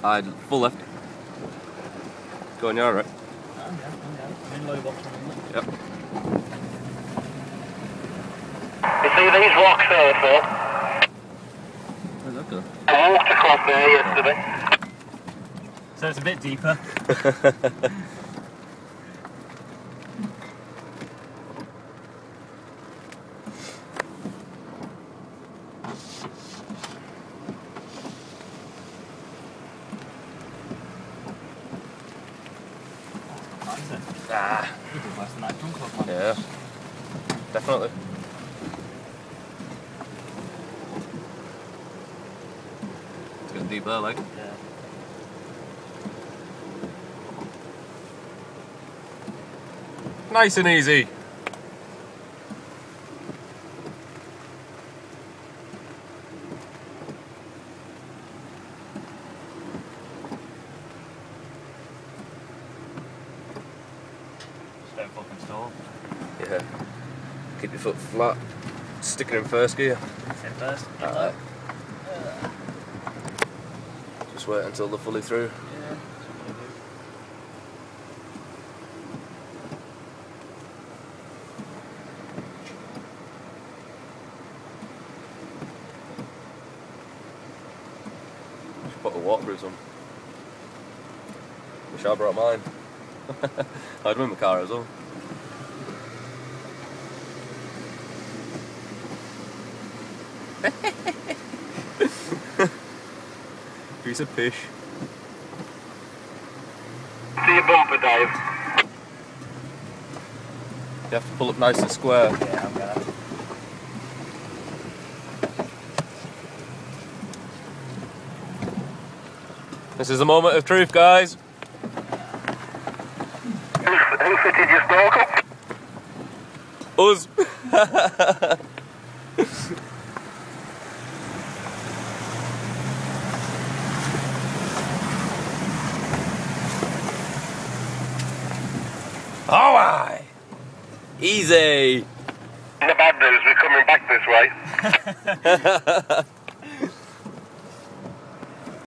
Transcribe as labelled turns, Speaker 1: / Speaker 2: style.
Speaker 1: Full left. Go on, you're alright.
Speaker 2: I'm in low bottom.
Speaker 1: Yep.
Speaker 3: You see these rocks there, sir?
Speaker 1: Where's that go?
Speaker 3: I walked across there yesterday.
Speaker 2: So it's a bit deeper.
Speaker 1: Ah.
Speaker 2: You did worse than that drunk club, man.
Speaker 1: Yeah. Definitely. It's getting deep there, like.
Speaker 2: Yeah.
Speaker 1: Nice and easy.
Speaker 2: Don't fucking stall.
Speaker 1: Yeah. Keep your foot flat. Stick it in first gear.
Speaker 2: Sit first.
Speaker 1: Alright. Just wait until they're fully through.
Speaker 2: Yeah.
Speaker 1: Just put a waterproof on. Wish I brought mine. I had them in my car as well. Piece of fish.
Speaker 3: See your bumper, Dave.
Speaker 1: You have to pull up nice and square.
Speaker 2: Yeah, I'm gonna.
Speaker 1: This is a moment of truth, guys.
Speaker 3: Who fitted your snorkel?
Speaker 1: Us. Alright. Easy.
Speaker 3: The bad news, we're coming back this way.